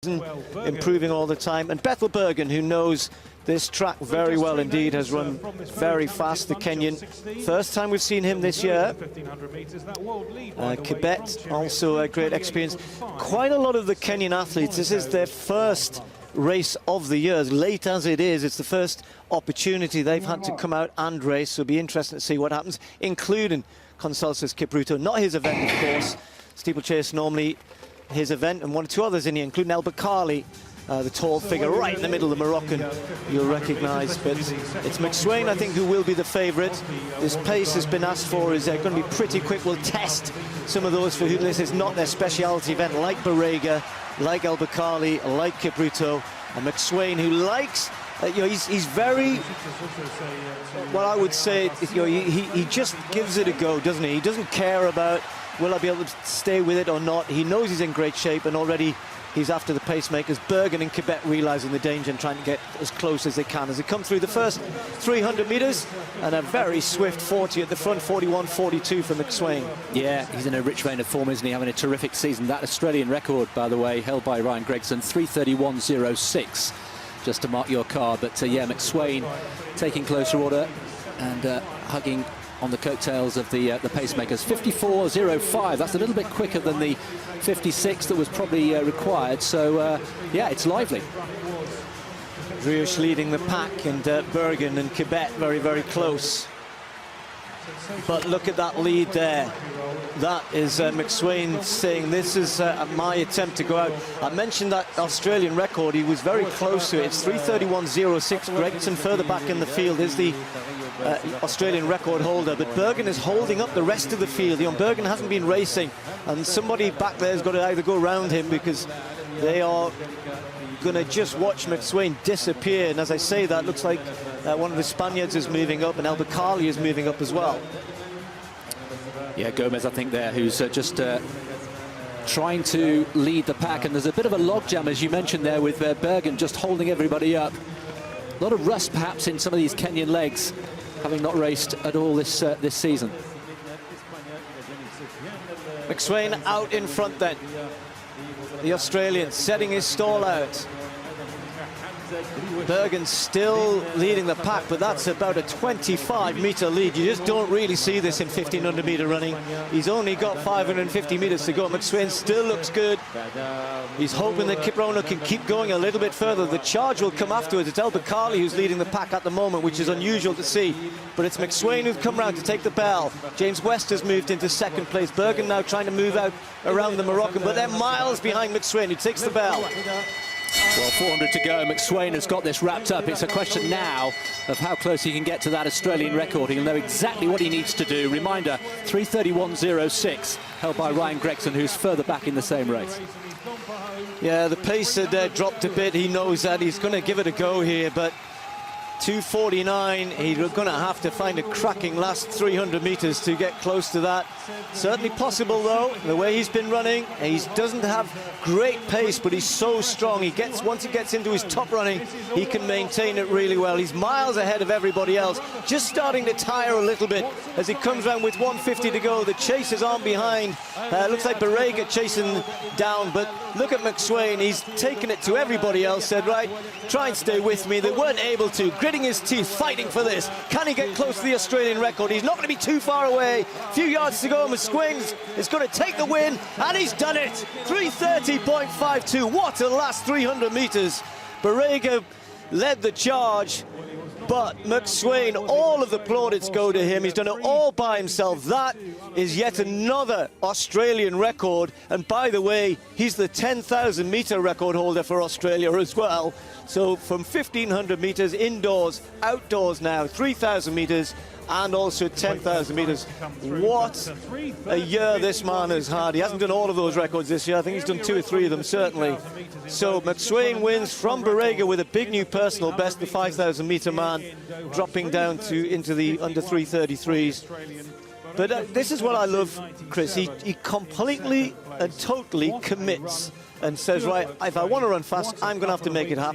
improving all the time. And Bethel Bergen, who knows this track very well indeed, has run very fast, the Kenyan. First time we've seen him this year. Kibet, also a great experience. Quite a lot of the Kenyan athletes, this is their first race of the year. As late as it is, it's the first opportunity they've had to come out and race. So it'll be interesting to see what happens, including Consalsas Kipruto. Not his event, of course. Steeplechase normally his event, and one or two others in here, including El Bakali, the tall figure right in the middle of the Moroccan, you'll recognise. But it's McSwain, I think, who will be the favourite. This pace has been asked for, is going to be pretty quick. We'll test some of those for whom this is not their speciality event, like Barega, like El Bakali, like Kipruto, and McSwain, who likes, he's very, what I would say, he just gives it a go, doesn't he? He doesn't care about, will I be able to stay with it or not? He knows he's in great shape, and already he's after the pacemakers. Bergen and Kibet realising the danger and trying to get as close as they can as they come through the first 300 metres, and a very swift 40 at the front, 41.42 for McSwain. Yeah, he's in a rich vein of form, isn't he? Having a terrific season. That Australian record, by the way, held by Ryan Gregson, 3:31.06, just to mark your card. But yeah, McSwain taking closer order and hugging on the coattails of the pacemakers. 54.05, that's a little bit quicker than the 56 that was probably required. So yeah, it's lively. Driouche leading the pack, and Bergen and Kibet very, very close. But look at that lead there. That is McSwain saying, this is my attempt to go out. I mentioned that Australian record, he was very close to it. It's 3:31.06. Gregson further back in the field is the Australian record holder, but Bergen is holding up the rest of the field. Bergen hasn't been racing, and somebody back there has got to either go around him, because they are going to just watch McSwain disappear. And as I say that, looks like one of the Spaniards is moving up, and El Bakali is moving up as well. Yeah, Gomez, I think, there, who's just trying to lead the pack, and there's a bit of a logjam, as you mentioned there, with Bergen just holding everybody up. A lot of rust, perhaps, in some of these Kenyan legs, having not raced at all this season. McSwain out in front then. The Australian setting his stall out. Bergen still leading the pack, but that's about a 25-metre lead. You just don't really see this in 1,500-metre running. He's only got 550 metres to go. McSwain still looks good. He's hoping that Kiprono can keep going a little bit further. The charge will come afterwards. It's El Bakali who's leading the pack at the moment, which is unusual to see. But it's McSwain who's come round to take the bell. James West has moved into second place. Bergen now trying to move out around the Moroccan, but they're miles behind McSwain, who takes the bell. Well, 400 to go. McSwain has got this wrapped up. It's a question now of how close he can get to that Australian record. He'll know exactly what he needs to do. Reminder, 3:31.06, held by Ryan Gregson, who's further back in the same race. Yeah, the pace had dropped a bit. He knows that. He's going to give it a go here, but 2:49, he's going to have to find a cracking last 300 metres to get close to that. Certainly possible, though, the way he's been running. He doesn't have great pace, but he's so strong. Once he gets into his top running, he can maintain it really well. He's miles ahead of everybody else, just starting to tire a little bit as he comes around with 150 to go. The chasers aren't behind. Looks like Barega chasing down, but look at McSwain. He's taken it to everybody else, said, right, try and stay with me. They weren't able to. Gritting his teeth, fighting for this. Can he get close to the Australian record? He's not going to be too far away. A few yards to go. McSwain is going to take the win, and he's done it. 3:30.52. What a last 300 metres. Barega led the charge, but McSwain, all of the plaudits go to him. He's done it all by himself. That is yet another Australian record. And by the way, he's the 10,000-metre record holder for Australia as well. So from 1,500 metres indoors, outdoors now, 3,000 metres, and also 10,000 metres. What a year this man has had. He hasn't done all of those records this year. I think he's done 2 or 3 of them, certainly. So McSwain wins from Barega with a big new personal best, the 5,000-metre man, dropping down into the under 3:33s. But this is what I love, Chris. He completely and totally commits and says, right, if I want to run fast, I'm going to have to make it happen.